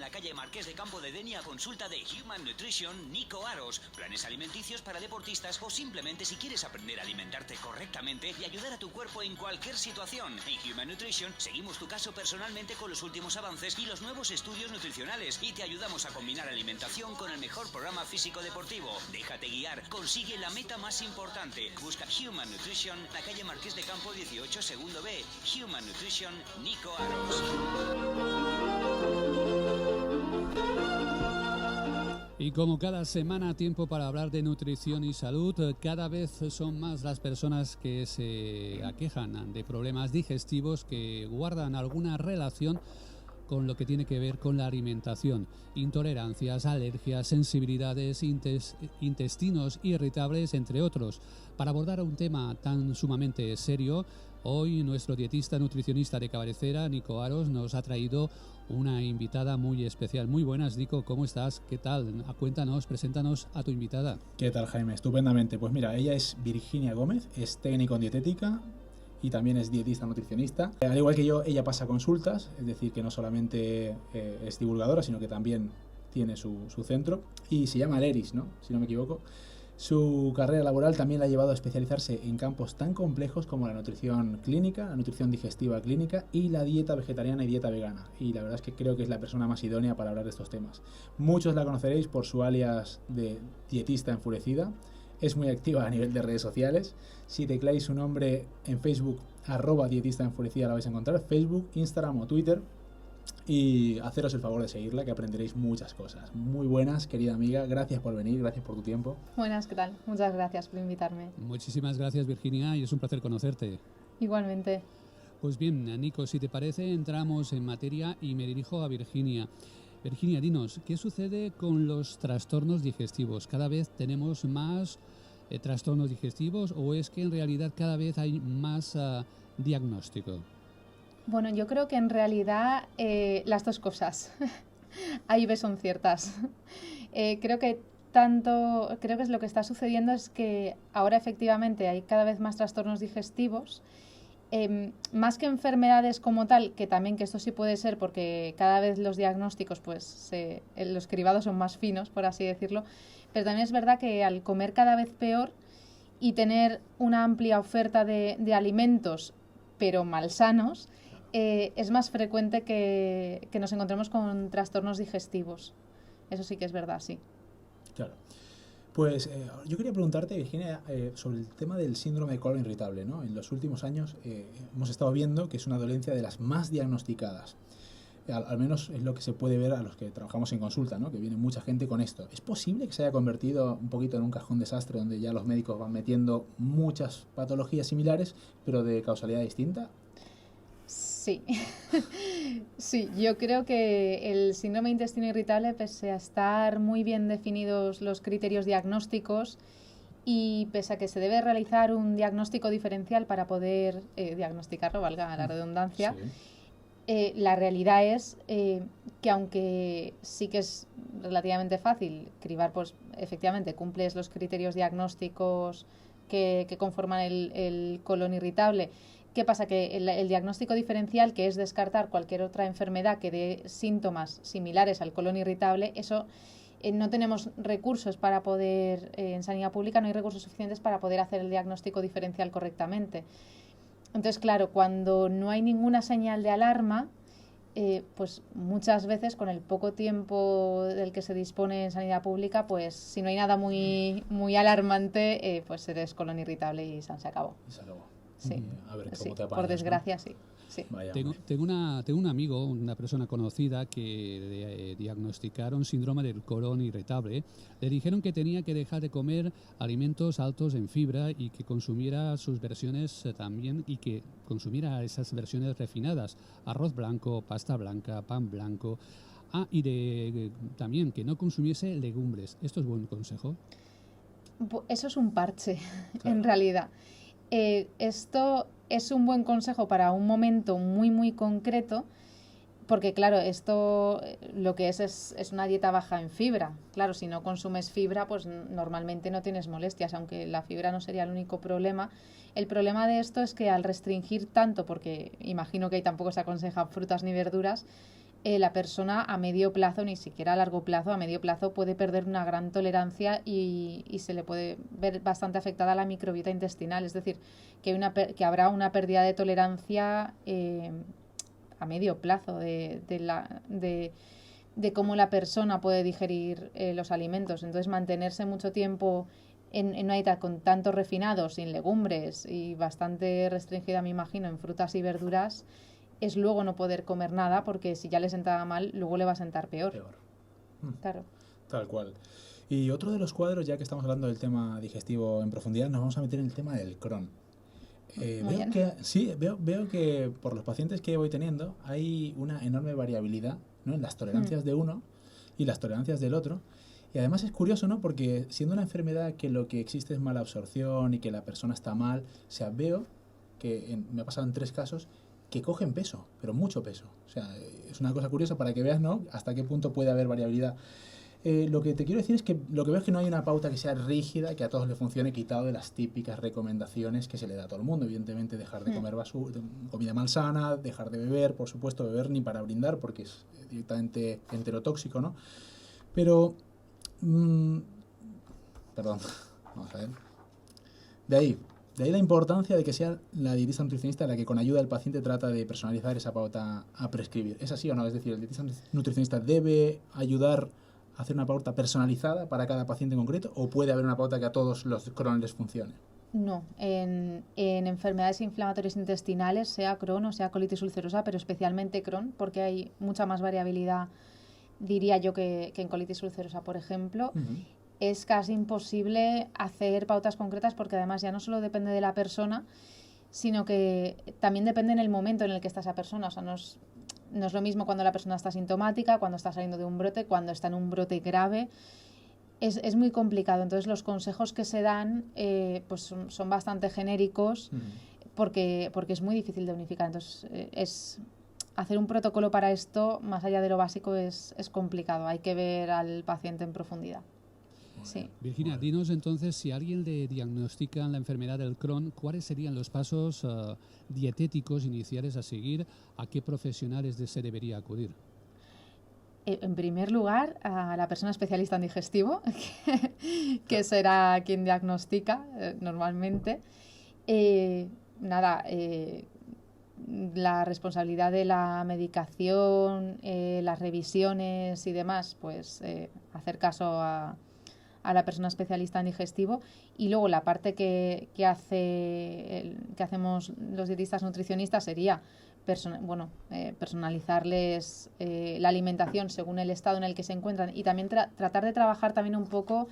La calle Marqués de Campo de Denia, consulta de Human Nutrition Nico Aros. Planes alimenticios para deportistas o simplemente si quieres aprender a alimentarte correctamente y ayudar a tu cuerpo en cualquier situación. En Human Nutrition seguimos tu caso personalmente con los últimos avances y los nuevos estudios nutricionales y te ayudamos a combinar alimentación con el mejor programa físico deportivo. Déjate guiar, consigue la meta más importante. Busca Human Nutrition, la calle Marqués de Campo 18, segundo B. Human Nutrition Nico Aros. Y como cada semana, tiempo para hablar de nutrición y salud. Cada vez son más las personas que se aquejan de problemas digestivos que guardan alguna relación con lo que tiene que ver con la alimentación. Intolerancias, alergias, sensibilidades, intestinos irritables, entre otros. Para abordar un tema tan sumamente serio, hoy nuestro dietista nutricionista de cabecera, Nico Aros, nos ha traído una invitada muy especial. Muy buenas, Nico, ¿cómo estás? ¿Qué tal? Cuéntanos, preséntanos a tu invitada. ¿Qué tal, Jaime? Estupendamente. Pues mira, ella es Virginia Gómez, es técnico en dietética y también es dietista nutricionista. Al igual que yo, ella pasa consultas, es decir, que no solamente es divulgadora, sino que también tiene su centro y se llama Leris, ¿no? Si no me equivoco. Su carrera laboral también la ha llevado a especializarse en campos tan complejos como la nutrición clínica, la nutrición digestiva clínica y la dieta vegetariana y dieta vegana. Y la verdad es que creo que es la persona más idónea para hablar de estos temas. Muchos la conoceréis por su alias de dietista enfurecida. Es muy activa a nivel de redes sociales. Si tecláis su nombre en Facebook, @dietista enfurecida, la vais a encontrar. Facebook, Instagram o Twitter. Y haceros el favor de seguirla, que aprenderéis muchas cosas. Muy buenas, querida amiga, gracias por venir, gracias por tu tiempo. Buenas, ¿qué tal? Muchas gracias por invitarme. Muchísimas gracias, Virginia, y es un placer conocerte. Igualmente. Pues bien, Nico, si te parece, entramos en materia y me dirijo a Virginia. Virginia, dinos, ¿qué sucede con los trastornos digestivos? ¿Cada vez tenemos más trastornos digestivos o es que en realidad cada vez hay más diagnóstico? Bueno, yo creo que en realidad las dos cosas A y B son ciertas. Creo que es lo que está sucediendo es que ahora efectivamente hay cada vez más trastornos digestivos, más que enfermedades como tal, que también que esto sí puede ser porque cada vez los diagnósticos, pues los cribados son más finos, por así decirlo, pero también es verdad que al comer cada vez peor y tener una amplia oferta de alimentos, pero malsanos, es más frecuente que nos encontremos con trastornos digestivos. Eso sí que es verdad, sí. Claro. Pues yo quería preguntarte, Virginia, sobre el tema del síndrome de colon irritable, ¿no? En los últimos años hemos estado viendo que es una dolencia de las más diagnosticadas. Al menos es lo que se puede ver a los que trabajamos en consulta, ¿no? Que viene mucha gente con esto. ¿Es posible que se haya convertido un poquito en un cajón desastre donde ya los médicos van metiendo muchas patologías similares, pero de causalidad distinta? Sí, sí, yo creo que el síndrome de intestino irritable, pese a estar muy bien definidos los criterios diagnósticos y pese a que se debe realizar un diagnóstico diferencial para poder diagnosticarlo, valga la redundancia, sí. La realidad es que aunque sí que es relativamente fácil cribar, pues efectivamente cumples los criterios diagnósticos que conforman el colon irritable. ¿Qué pasa? Que el diagnóstico diferencial, que es descartar cualquier otra enfermedad que dé síntomas similares al colon irritable, eso no tenemos recursos para poder, en sanidad pública no hay recursos suficientes para poder hacer el diagnóstico diferencial correctamente. Entonces, claro, cuando no hay ninguna señal de alarma, pues muchas veces con el poco tiempo del que se dispone en sanidad pública, pues si no hay nada muy, muy alarmante, pues eres colon irritable y se acabó. Se acabó. Sí, a ver, sí, te apañas, por desgracia, ¿no? sí. Vaya, tengo un amigo, una persona conocida que diagnosticaron síndrome del colon irritable. Le dijeron que tenía que dejar de comer alimentos altos en fibra y que consumiera sus versiones también y que consumiera esas versiones refinadas, arroz blanco, pasta blanca, pan blanco. Y también que no consumiese legumbres. ¿Esto es buen consejo? Eso es un parche, claro. En realidad. Esto es un buen consejo para un momento muy, muy concreto, porque claro, esto lo que es una dieta baja en fibra. Claro, si no consumes fibra, pues normalmente no tienes molestias, aunque la fibra no sería el único problema. El problema de esto es que al restringir tanto, porque imagino que ahí tampoco se aconsejan frutas ni verduras, la persona a medio plazo, ni siquiera a largo plazo, a medio plazo puede perder una gran tolerancia y se le puede ver bastante afectada la microbiota intestinal. Es decir, que habrá una pérdida de tolerancia a medio plazo de cómo la persona puede digerir los alimentos. Entonces, mantenerse mucho tiempo en una dieta con tantos refinados, sin legumbres y bastante restringida, me imagino, en frutas y verduras, es luego no poder comer nada, porque si ya le sentaba mal, luego le va a sentar peor. Claro. Tal cual. Y otro de los cuadros, ya que estamos hablando del tema digestivo en profundidad, nos vamos a meter en el tema del Crohn. Veo que por los pacientes que voy teniendo hay una enorme variabilidad, ¿no?, en las tolerancias de uno y las tolerancias del otro. Y además es curioso, ¿no?, porque siendo una enfermedad que lo que existe es mala absorción y que la persona está mal, o sea, veo que me ha pasado en 3 casos que cogen peso, pero mucho peso. O sea, es una cosa curiosa para que veas, ¿no?, hasta qué punto puede haber variabilidad. Lo que te quiero decir es que lo que veo es que no hay una pauta que sea rígida, que a todos le funcione, quitado de las típicas recomendaciones que se le da a todo el mundo. Evidentemente, dejar de comer comida malsana, dejar de beber, por supuesto, beber ni para brindar, porque es directamente enterotóxico, ¿no? Pero, perdón, vamos a ver. De ahí la importancia de que sea la dietista nutricionista la que con ayuda del paciente trata de personalizar esa pauta a prescribir. ¿Es así o no? Es decir, ¿el dietista nutricionista debe ayudar a hacer una pauta personalizada para cada paciente en concreto, o puede haber una pauta que a todos los Crohn les funcione? No, en enfermedades inflamatorias intestinales, sea Crohn o sea colitis ulcerosa, pero especialmente Crohn, porque hay mucha más variabilidad, diría yo, que en colitis ulcerosa, por ejemplo. Es casi imposible hacer pautas concretas, porque además ya no solo depende de la persona, sino que también depende en el momento en el que está esa persona. O sea, no es lo mismo cuando la persona está sintomática, cuando está saliendo de un brote, cuando está en un brote grave. Es muy complicado. Entonces, los consejos que se dan pues son bastante genéricos, porque es muy difícil de unificar. Entonces, hacer un protocolo para esto, más allá de lo básico, es complicado. Hay que ver al paciente en profundidad. Sí. Virginia, dinos entonces, si alguien le diagnostica la enfermedad del Crohn, ¿cuáles serían los pasos dietéticos iniciales a seguir? ¿A qué profesionales se debería acudir? En primer lugar, a la persona especialista en digestivo, que será quien diagnostica normalmente. La responsabilidad de la medicación, las revisiones y demás, pues hacer caso a la persona especialista en digestivo. Y luego la parte que hacemos los dietistas nutricionistas sería personalizarles la alimentación según el estado en el que se encuentran, y también tratar de trabajar también un poco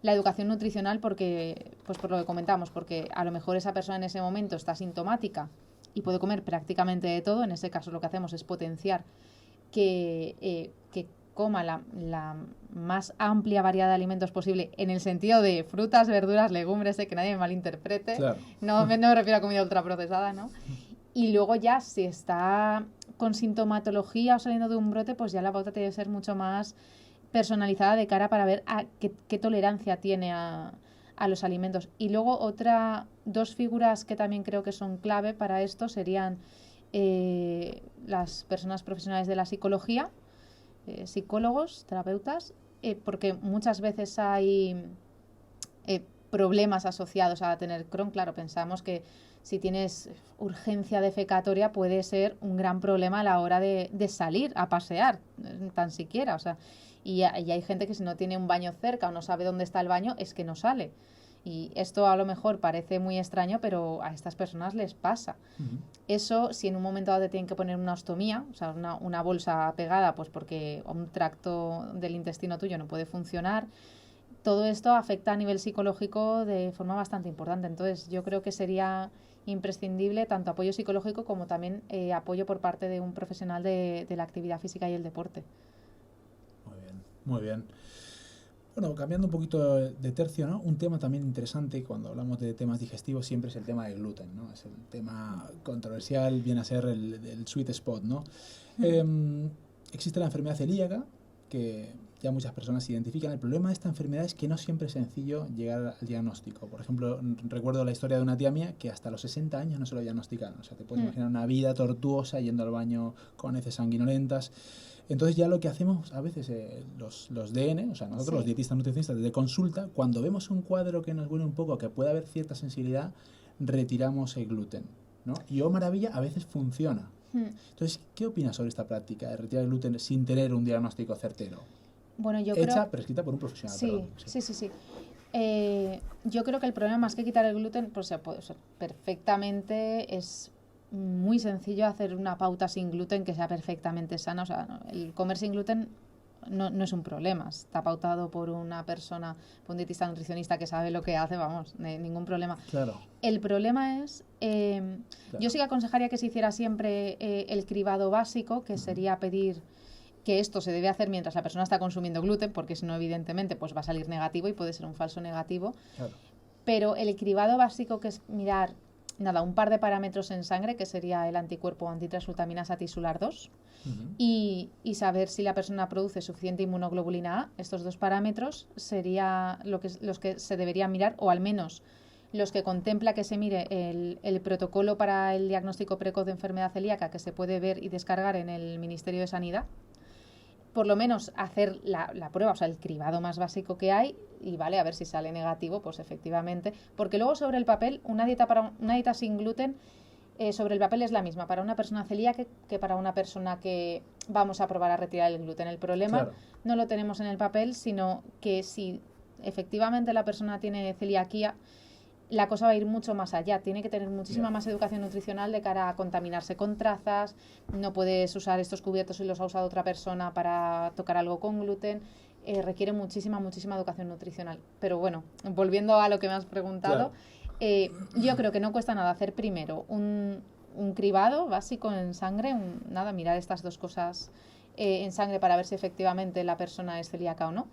la educación nutricional, porque pues por lo que comentamos, porque a lo mejor esa persona en ese momento está sintomática y puede comer prácticamente de todo. En ese caso lo que hacemos es potenciar que coma la más amplia variedad de alimentos posible, en el sentido de frutas, verduras, legumbres, que nadie me malinterprete. Claro. No me refiero a comida ultraprocesada, ¿no? Y luego ya, si está con sintomatología o saliendo de un brote, pues ya la pauta tiene que ser mucho más personalizada de cara para ver qué tolerancia tiene a los alimentos. Y luego dos figuras que también creo que son clave para esto serían las personas profesionales de la psicología, psicólogos, terapeutas, porque muchas veces hay problemas asociados a tener Crohn. Claro, pensamos que si tienes urgencia defecatoria puede ser un gran problema a la hora de salir a pasear, tan siquiera. O sea, y hay gente que si no tiene un baño cerca o no sabe dónde está el baño, es que no sale. Y esto a lo mejor parece muy extraño, pero a estas personas les pasa. Eso, si en un momento dado te tienen que poner una ostomía, o sea, una bolsa pegada, pues porque un tracto del intestino tuyo no puede funcionar, todo esto afecta a nivel psicológico de forma bastante importante. Entonces, yo creo que sería imprescindible tanto apoyo psicológico como también apoyo por parte de un profesional de la actividad física y el deporte. Muy bien, muy bien. Bueno, cambiando un poquito de tercio, ¿no? Un tema también interesante cuando hablamos de temas digestivos siempre es el tema del gluten, ¿no? Es el tema controversial, viene a ser el sweet spot, ¿no? Existe la enfermedad celíaca, que ya muchas personas identifican. El problema de esta enfermedad es que no siempre es sencillo llegar al diagnóstico. Por ejemplo, recuerdo la historia de una tía mía que hasta los 60 años no se lo diagnosticaron. O sea, te puedes imaginar una vida tortuosa yendo al baño con heces sanguinolentas. Entonces ya lo que hacemos a veces los DN, o sea, nosotros los dietistas nutricionistas de consulta, cuando vemos un cuadro que nos huele un poco, que puede haber cierta sensibilidad, retiramos el gluten, ¿no? Y oh maravilla, a veces funciona. Entonces, ¿qué opinas sobre esta práctica de retirar el gluten sin tener un diagnóstico certero? Bueno, yo Hecha, creo... prescrita por un profesional. Sí, perdón, sí. Yo creo que el problema más que quitar el gluten, pues se puede, o sea, perfectamente es muy sencillo hacer una pauta sin gluten que sea perfectamente sana. O sea, el comer sin gluten no es un problema. Está pautado por una persona, por un dietista nutricionista que sabe lo que hace, vamos, ningún problema. Claro. El problema es, Claro. yo sí que aconsejaría que se hiciera siempre el cribado básico, que sería pedir que esto se debe hacer mientras la persona está consumiendo gluten, porque si no, evidentemente, pues va a salir negativo y puede ser un falso negativo. Claro. Pero el cribado básico, que es mirar, nada, un par de parámetros en sangre, que sería el anticuerpo antitransglutaminasa tisular 2, y saber si la persona produce suficiente inmunoglobulina A. Estos dos parámetros serían los que se deberían mirar, o al menos los que contempla que se mire el protocolo para el diagnóstico precoz de enfermedad celíaca, que se puede ver y descargar en el Ministerio de Sanidad. Por lo menos hacer la prueba, o sea, el cribado más básico que hay, y vale, a ver si sale negativo, pues efectivamente. Porque luego sobre el papel, una dieta sin gluten, sobre el papel es la misma para una persona celíaca que para una persona que vamos a probar a retirar el gluten. El problema no lo tenemos en el papel, sino que si efectivamente la persona tiene celiaquía, la cosa va a ir mucho más allá. Tiene que tener muchísima más educación nutricional de cara a contaminarse con trazas. No puedes usar estos cubiertos si los ha usado otra persona para tocar algo con gluten. Requiere muchísima educación nutricional. Pero bueno, volviendo a lo que me has preguntado, yo creo que no cuesta nada hacer primero un cribado básico en sangre, mirar estas dos cosas en sangre para ver si efectivamente la persona es celíaca o no.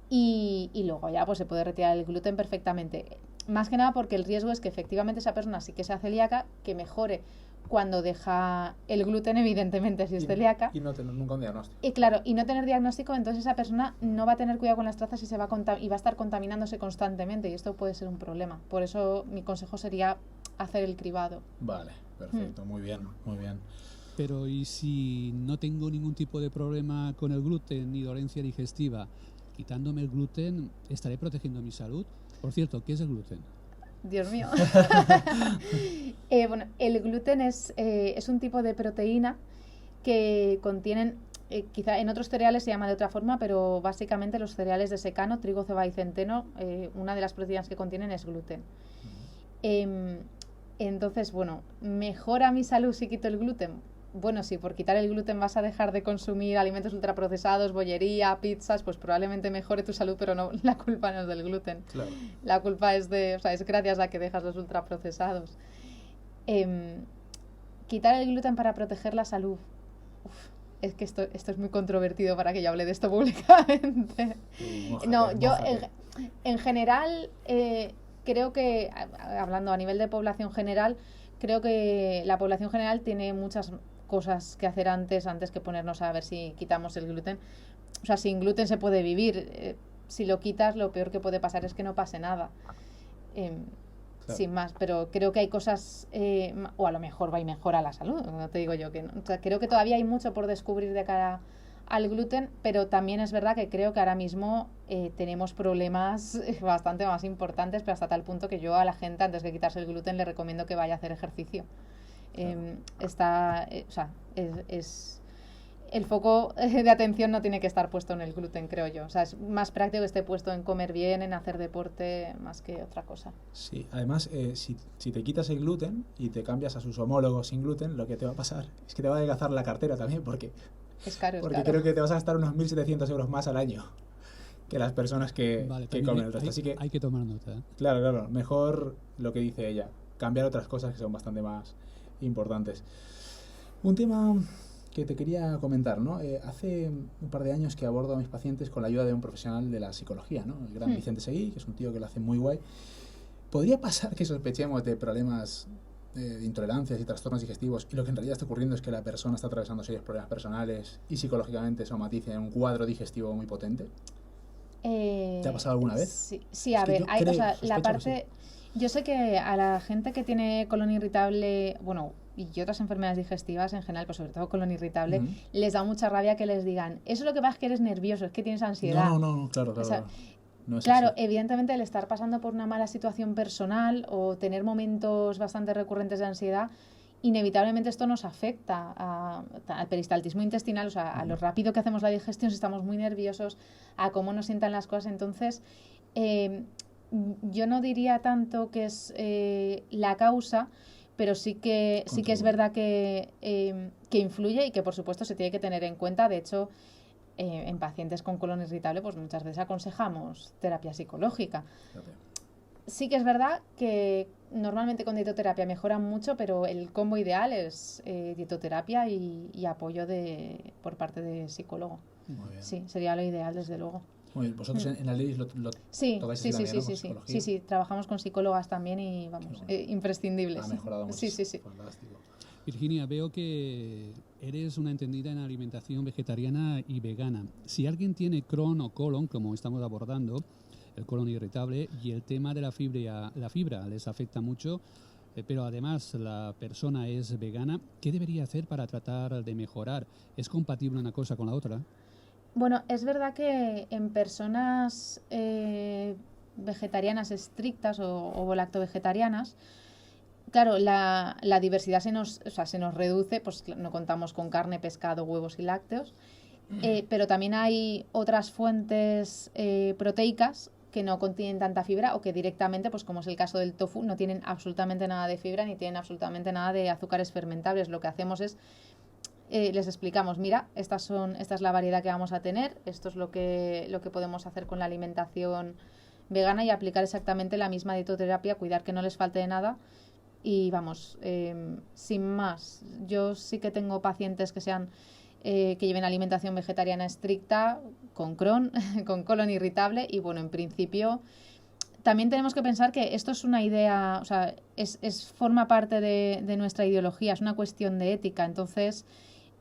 Y luego ya pues se puede retirar el gluten perfectamente. Más que nada porque el riesgo es que efectivamente esa persona sí que sea celíaca, que mejore cuando deja el gluten, evidentemente, si es celíaca. Y no tener nunca un diagnóstico. Y claro, y no tener diagnóstico, entonces esa persona no va a tener cuidado con las trazas y va a estar contaminándose constantemente, y esto puede ser un problema. Por eso mi consejo sería hacer el cribado. Vale, perfecto, muy bien, muy bien. Pero ¿y si no tengo ningún tipo de problema con el gluten ni dolencia digestiva? Quitándome el gluten, ¿estaré protegiendo mi salud? Por cierto, ¿qué es el gluten? Dios mío. Bueno, el gluten es un tipo de proteína que contienen, quizá en otros cereales se llama de otra forma, pero básicamente los cereales de secano, trigo, cebada y centeno, una de las proteínas que contienen es gluten. Entonces, bueno, ¿mejora mi salud si quito el gluten? Bueno, sí, por quitar el gluten vas a dejar de consumir alimentos ultraprocesados, bollería, pizzas, pues probablemente mejore tu salud, pero no, la culpa no es del gluten. Claro. La culpa es es gracias a que dejas los ultraprocesados. Quitar el gluten para proteger la salud. Es que esto es muy controvertido para que yo hable de esto públicamente. En general, creo que, hablando a nivel de población general, creo que la población general tiene muchas cosas que hacer antes que ponernos a ver si quitamos el gluten. O sea, sin gluten se puede vivir. Si lo quitas, lo peor que puede pasar es que no pase nada. Claro. Sin más, pero creo que hay cosas, o a lo mejor va y mejora la salud, no te digo yo que no. O sea, creo que todavía hay mucho por descubrir de cara al gluten, pero también es verdad que creo que ahora mismo tenemos problemas bastante más importantes, pero hasta tal punto que yo a la gente, antes de quitarse el gluten, le recomiendo que vaya a hacer ejercicio. El foco de atención no tiene que estar puesto en el gluten, creo yo. O sea, es más práctico que esté puesto en comer bien, en hacer deporte, más que otra cosa. Sí, además, si te quitas el gluten y te cambias a sus homólogos sin gluten, lo que te va a pasar es que te va a adelgazar la cartera también, porque es caro. Creo que te vas a gastar unos 1.700 euros más al año que las personas que comen el resto. Así que hay que tomar nota. Claro, mejor lo que dice ella, cambiar otras cosas que son bastante más importantes. Un tema que te quería comentar, ¿no? Hace un par de años que abordo a mis pacientes con la ayuda de un profesional de la psicología, ¿no? El gran Vicente Seguí, que es un tío que lo hace muy guay. ¿Podría pasar que sospechemos de problemas de intolerancias y trastornos digestivos y lo que en realidad está ocurriendo es que la persona está atravesando serios problemas personales y psicológicamente somatiza en un cuadro digestivo muy potente? ¿Te ha pasado alguna vez? Sí, a ver, la parte... Yo sé que a la gente que tiene colon irritable, bueno, y otras enfermedades digestivas en general, pues sobre todo colon irritable, Ujú. les da mucha rabia que les digan, eso lo que pasa es que eres nervioso, es que tienes ansiedad. No, claro, O sea, no es claro, así. evidentemente el estar pasando por una mala situación personal o tener momentos bastante recurrentes de ansiedad, inevitablemente esto nos afecta al peristaltismo intestinal, o sea, a lo rápido que hacemos la digestión si estamos muy nerviosos, a cómo nos sientan las cosas. Entonces, yo no diría tanto que es la causa, pero sí que es verdad que influye y que por supuesto se tiene que tener en cuenta. De hecho, en pacientes con colon irritable, pues muchas veces aconsejamos terapia psicológica. Fíjate. Sí que es verdad que normalmente con dietoterapia mejoran mucho, pero el combo ideal es dietoterapia y apoyo por parte de psicólogo. Muy bien. Sí, sería lo ideal, desde luego. Muy bien. Vosotros en Aledis lo Sí, tocáis sí, así sí, también, sí, ¿no? sí, Con sí, psicología. sí, trabajamos con psicólogas también y vamos, Qué bueno. imprescindibles. Ha mejorado mucho. Sí, sí, sí. Fantástico. Virginia, veo que eres una entendida en alimentación vegetariana y vegana. Si alguien tiene Crohn o colon, como estamos abordando, el colon irritable, y el tema de la fibra les afecta mucho, pero además la persona es vegana, ¿qué debería hacer para tratar de mejorar? ¿Es compatible una cosa con la otra? Bueno, es verdad que en personas vegetarianas estrictas o lacto-vegetarianas, claro, la diversidad se nos reduce, pues no contamos con carne, pescado, huevos y lácteos, pero también hay otras fuentes proteicas que no contienen tanta fibra o que directamente, pues como es el caso del tofu, no tienen absolutamente nada de fibra ni tienen absolutamente nada de azúcares fermentables. Lo que hacemos es, les explicamos, mira, esta es la variedad que vamos a tener, esto es lo que podemos hacer con la alimentación vegana y aplicar exactamente la misma dietoterapia, cuidar que no les falte de nada. Y vamos, sin más, yo sí que tengo pacientes que lleven alimentación vegetariana estricta, con Crohn, con colon irritable, y bueno, en principio también tenemos que pensar que esto es una idea, o sea, forma parte de nuestra ideología, es una cuestión de ética, entonces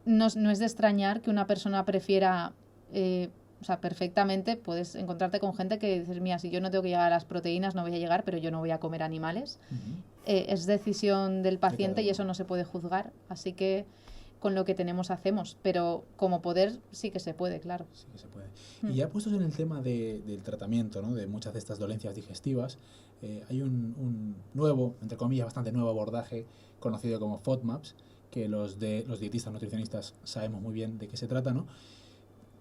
no es de extrañar que una persona prefiera, o sea, perfectamente puedes encontrarte con gente que dices, mira, si yo no tengo que llegar a las proteínas, no voy a llegar, pero yo no voy a comer animales. Es decisión del paciente y eso no se puede juzgar, así que con lo que tenemos hacemos, pero como poder sí que se puede, claro. Sí que se puede. Y ya puestos en el tema del tratamiento, ¿no?, de muchas de estas dolencias digestivas, hay un nuevo, entre comillas, bastante nuevo abordaje conocido como FODMAPs, que los dietistas nutricionistas sabemos muy bien de qué se trata, ¿no?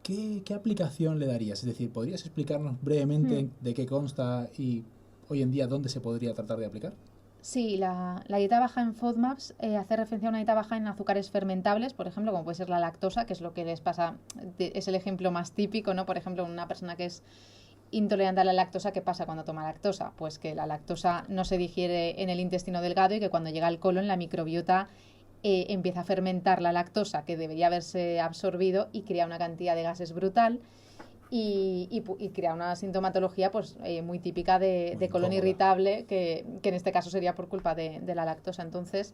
¿Qué aplicación le darías? Es decir, ¿podrías explicarnos brevemente de qué consta y hoy en día dónde se podría tratar de aplicar? Sí, la dieta baja en FODMAPs hace referencia a una dieta baja en azúcares fermentables, por ejemplo, como puede ser la lactosa, que es lo que les pasa, es el ejemplo más típico, ¿no? Por ejemplo, una persona que es intolerante a la lactosa, ¿qué pasa cuando toma lactosa? Pues que la lactosa no se digiere en el intestino delgado y que cuando llega al colon la microbiota empieza a fermentar la lactosa que debería haberse absorbido y crea una cantidad de gases brutal. Y crea una sintomatología pues muy típica de colon irritable que en este caso sería por culpa de la lactosa. Entonces,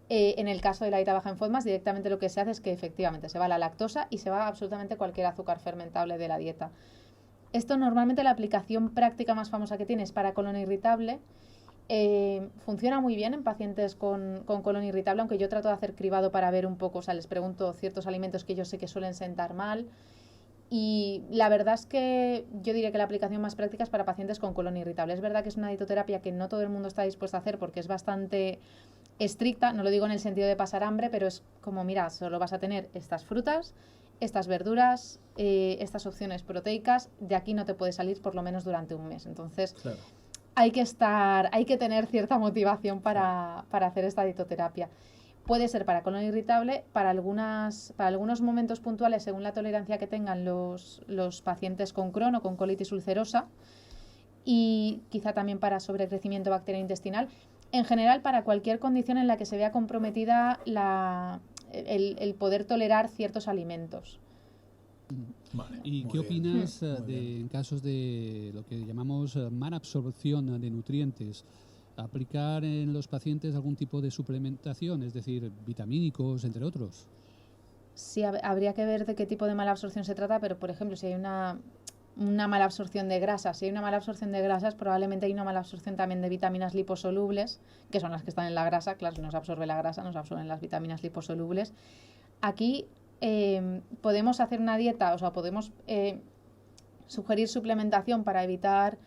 en el caso de la dieta baja en FODMAPs, directamente lo que se hace es que efectivamente se va la lactosa y se va absolutamente cualquier azúcar fermentable de la dieta. Esto normalmente la aplicación práctica más famosa que tiene es para colon irritable. Funciona muy bien en pacientes con colon irritable, aunque yo trato de hacer cribado para ver un poco, o sea, les pregunto ciertos alimentos que yo sé que suelen sentar mal. Y la verdad es que yo diría que la aplicación más práctica es para pacientes con colon irritable. Es verdad que es una dietoterapia que no todo el mundo está dispuesto a hacer porque es bastante estricta, no lo digo en el sentido de pasar hambre, pero es como, mira, solo vas a tener estas frutas, estas verduras, estas opciones proteicas, de aquí no te puedes salir por lo menos durante un mes. Entonces, claro, hay que tener cierta motivación para hacer esta dietoterapia. Puede ser para colon irritable, para algunos momentos puntuales, según la tolerancia que tengan los pacientes con Crohn o con colitis ulcerosa, y quizá también para sobrecrecimiento bacteriano intestinal. En general, para cualquier condición en la que se vea comprometida el poder tolerar ciertos alimentos. Vale, ¿y qué opinas en casos de lo que llamamos mala absorción de nutrientes? ¿Aplicar en los pacientes algún tipo de suplementación, es decir, vitamínicos, entre otros? Sí, habría que ver de qué tipo de mala absorción se trata, pero por ejemplo, si hay una una mala absorción de grasas. Si hay una mala absorción de grasas, probablemente hay una mala absorción también de vitaminas liposolubles, que son las que están en la grasa. Claro, si no se absorbe la grasa, no se absorben las vitaminas liposolubles. Aquí podemos hacer una dieta, o sea, podemos sugerir suplementación para evitar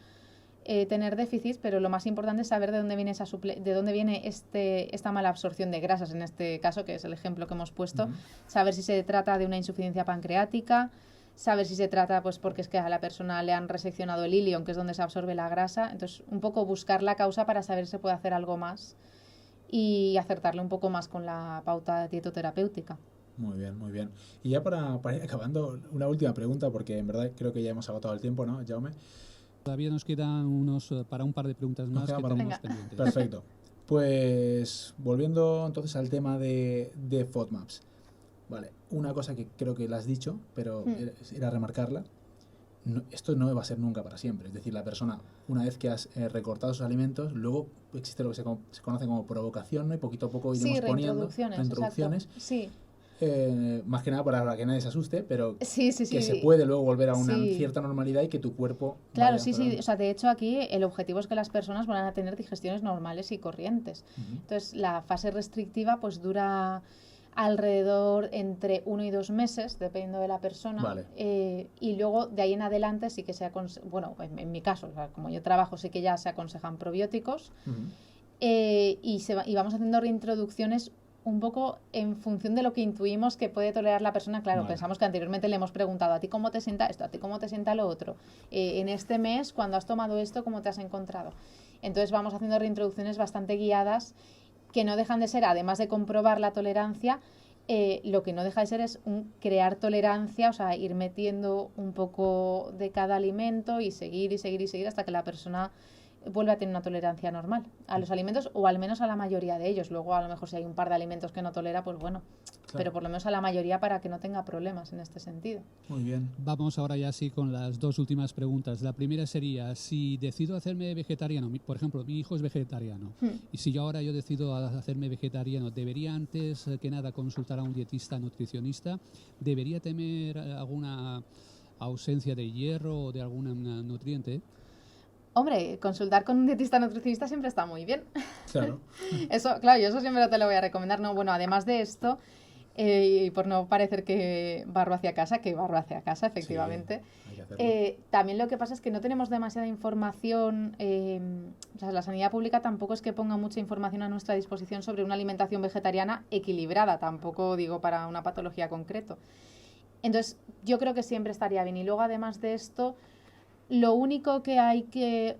tener déficits, pero lo más importante es saber de dónde viene esta mala absorción de grasas, en este caso, que es el ejemplo que hemos puesto. Saber si se trata de una insuficiencia pancreática, saber si se trata, pues porque es que a la persona le han reseccionado el ilion, que es donde se absorbe la grasa. Entonces, un poco buscar la causa para saber si se puede hacer algo más y acertarle un poco más con la pauta dietoterapéutica. Muy bien, muy bien. Y ya para ir acabando, una última pregunta, porque en verdad creo que ya hemos agotado el tiempo, ¿no, Jaume? Todavía nos quedan para un par de preguntas más que tenemos pendientes. Perfecto. Pues volviendo entonces al tema de FODMAPs. Vale, una cosa que creo que la has dicho, pero era remarcarla. Esto no va a ser nunca para siempre. Es decir, la persona, una vez que has recortado sus alimentos, luego existe lo que se conoce como provocación, ¿no? Y poquito a poco iremos poniendo reintroducciones. Sí. Más que nada para que nadie se asuste, pero sí. que se puede luego volver a una cierta normalidad y que tu cuerpo... Claro, sí. O sea, de hecho aquí el objetivo es que las personas van a tener digestiones normales y corrientes. Entonces, la fase restrictiva pues dura alrededor entre 1 y 2 meses, dependiendo de la persona. Vale. Y luego, de ahí en adelante, sí que se aconseja... Bueno, en mi caso, o sea, como yo trabajo, sí que ya se aconsejan probióticos. Y vamos haciendo reintroducciones un poco en función de lo que intuimos que puede tolerar la persona. Claro, pensamos que anteriormente le hemos preguntado a ti cómo te sienta esto, a ti cómo te sienta lo otro. En este mes, cuando has tomado esto, ¿cómo te has encontrado? Entonces vamos haciendo reintroducciones bastante guiadas que no dejan de ser, además de comprobar la tolerancia, lo que no deja de ser es crear tolerancia, o sea, ir metiendo un poco de cada alimento y seguir hasta que la persona vuelve a tener una tolerancia normal a los alimentos, o al menos a la mayoría de ellos. Luego a lo mejor si hay un par de alimentos que no tolera, pues bueno, pero por lo menos a la mayoría para que no tenga problemas en este sentido. Muy bien. Vamos ahora ya sí con las dos últimas preguntas. La primera sería, si decido hacerme vegetariano, por ejemplo, mi hijo es vegetariano, y si yo decido hacerme vegetariano, ¿debería antes que nada consultar a un dietista nutricionista? ¿Debería temer alguna ausencia de hierro o de algún nutriente? Hombre, consultar con un dietista nutricionista siempre está muy bien. Claro. Eso, claro, yo eso siempre te lo voy a recomendar. No, bueno, además de esto, y por no parecer que barro hacia casa, efectivamente. Sí, también lo que pasa es que no tenemos demasiada información. O sea, la sanidad pública tampoco es que ponga mucha información a nuestra disposición sobre una alimentación vegetariana equilibrada, tampoco digo para una patología concreta. Entonces, yo creo que siempre estaría bien. Y luego, además de esto, lo único que hay que...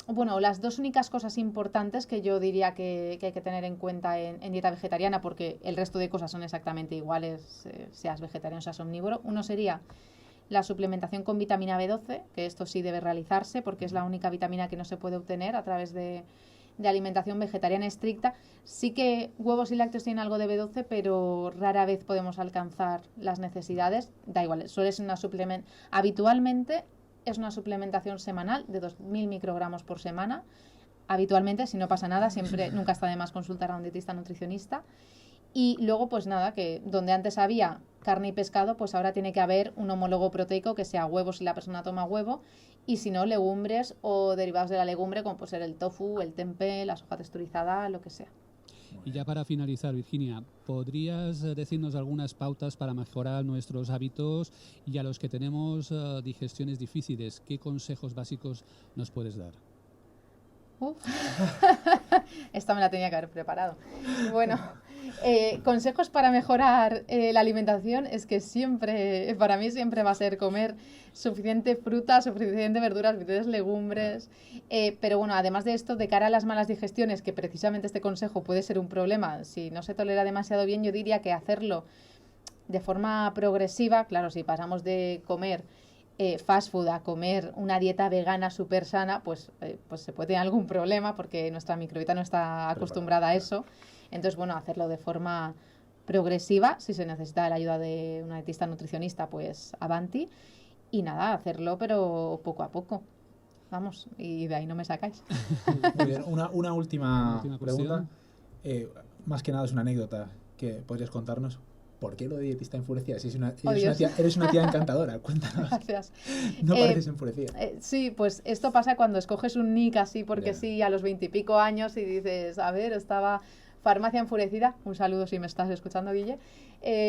Bueno, las dos únicas cosas importantes que yo diría que hay que tener en cuenta en dieta vegetariana, porque el resto de cosas son exactamente iguales, seas vegetariano o seas omnívoro. Uno sería la suplementación con vitamina B12, que esto sí debe realizarse porque es la única vitamina que no se puede obtener a través de alimentación vegetariana estricta. Sí que huevos y lácteos tienen algo de B12, pero rara vez podemos alcanzar las necesidades. Da igual, suele ser una suplementación. Habitualmente es una suplementación semanal de 2.000 microgramos por semana. Habitualmente, si no pasa nada, nunca está de más consultar a un dietista nutricionista. Y luego, pues nada, que donde antes había carne y pescado, pues ahora tiene que haber un homólogo proteico que sea huevo si la persona toma huevo, y si no, legumbres o derivados de la legumbre, como puede ser el tofu, el tempeh, la soja texturizada, lo que sea. Y ya para finalizar, Virginia, ¿podrías decirnos algunas pautas para mejorar nuestros hábitos y a los que tenemos digestiones difíciles? ¿Qué consejos básicos nos puedes dar? Esta me la tenía que haber preparado. Bueno, consejos para mejorar la alimentación es que siempre, para mí siempre va a ser comer suficiente fruta, suficiente verduras, suficientes legumbres. Pero bueno, además de esto, de cara a las malas digestiones, que precisamente este consejo puede ser un problema, si no se tolera demasiado bien, yo diría que hacerlo de forma progresiva. Claro, si pasamos de comer fast food a comer una dieta vegana súper sana, pues se puede tener algún problema porque nuestra microbiota no está acostumbrada a eso. Entonces, bueno, hacerlo de forma progresiva. Si se necesita la ayuda de una dietista nutricionista, pues avanti. Y nada, hacerlo pero poco a poco. Vamos, y de ahí no me sacáis. Muy bien, una última pregunta. Más que nada es una anécdota que podrías contarnos. ¿por qué lo de dietista enfurecida? Si Oh, Dios. eres una tía encantadora, cuéntanos. Gracias. No pareces enfurecida. Sí, pues esto pasa cuando escoges un nick así porque Ya. sí, a los 20 y pico años y dices, a ver, estaba farmacia enfurecida, un saludo si me estás escuchando, Guille,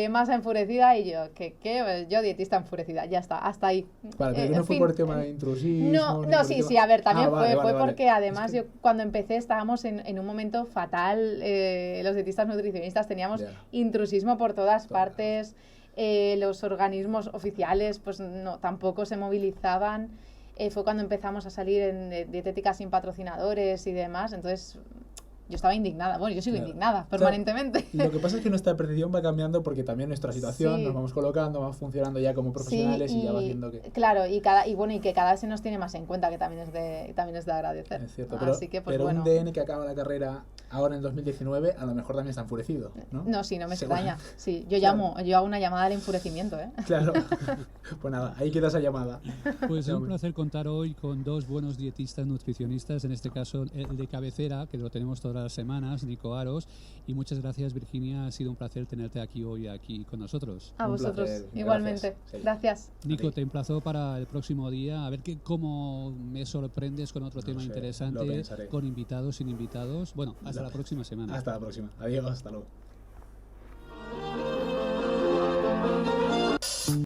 masa enfurecida y yo, ¿qué? Pues yo dietista enfurecida, ya está, hasta ahí. Vale, pero que no fue por tema de intrusismo. No, ni no, por sí, tema- sí, a ver, también vale, fue vale, vale. porque además Es que- yo cuando empecé estábamos en un momento fatal, los dietistas nutricionistas teníamos Ya. intrusismo por todas Todas. partes, los organismos oficiales pues no, tampoco se movilizaban, fue cuando empezamos a salir en dietética sin patrocinadores y demás, entonces yo estaba indignada, bueno, yo sigo Claro. indignada O sea, permanentemente. Lo que pasa es que nuestra percepción va cambiando porque también nuestra situación Sí. nos vamos colocando, vamos funcionando ya como profesionales y ya va haciendo que... Claro, y que cada vez se nos tiene más en cuenta, que también es de agradecer. Es cierto, pero, Así que, pues pero bueno. un DN que acaba la carrera ahora en 2019 a lo mejor también está enfurecido, ¿no? No, sí, no me Seguro. extraña. Sí, yo Claro. yo hago una llamada al enfurecimiento, ¿eh? Claro. Pues nada, ahí queda esa llamada. Pues es un Hombre. placer contar hoy con dos buenos dietistas nutricionistas, en este caso el de cabecera, que lo tenemos todas las semanas, Nico Aros, y muchas gracias, Virginia, ha sido un placer tenerte aquí con nosotros. A Un vosotros, placer, igualmente. gracias. Sí. Gracias. Nico, ti. te emplazo para el próximo día a ver cómo me sorprendes con otro No tema sé, lo interesante, pensaré. con invitados, sin invitados. Bueno, hasta la próxima semana. Hasta la próxima. Adiós, hasta luego.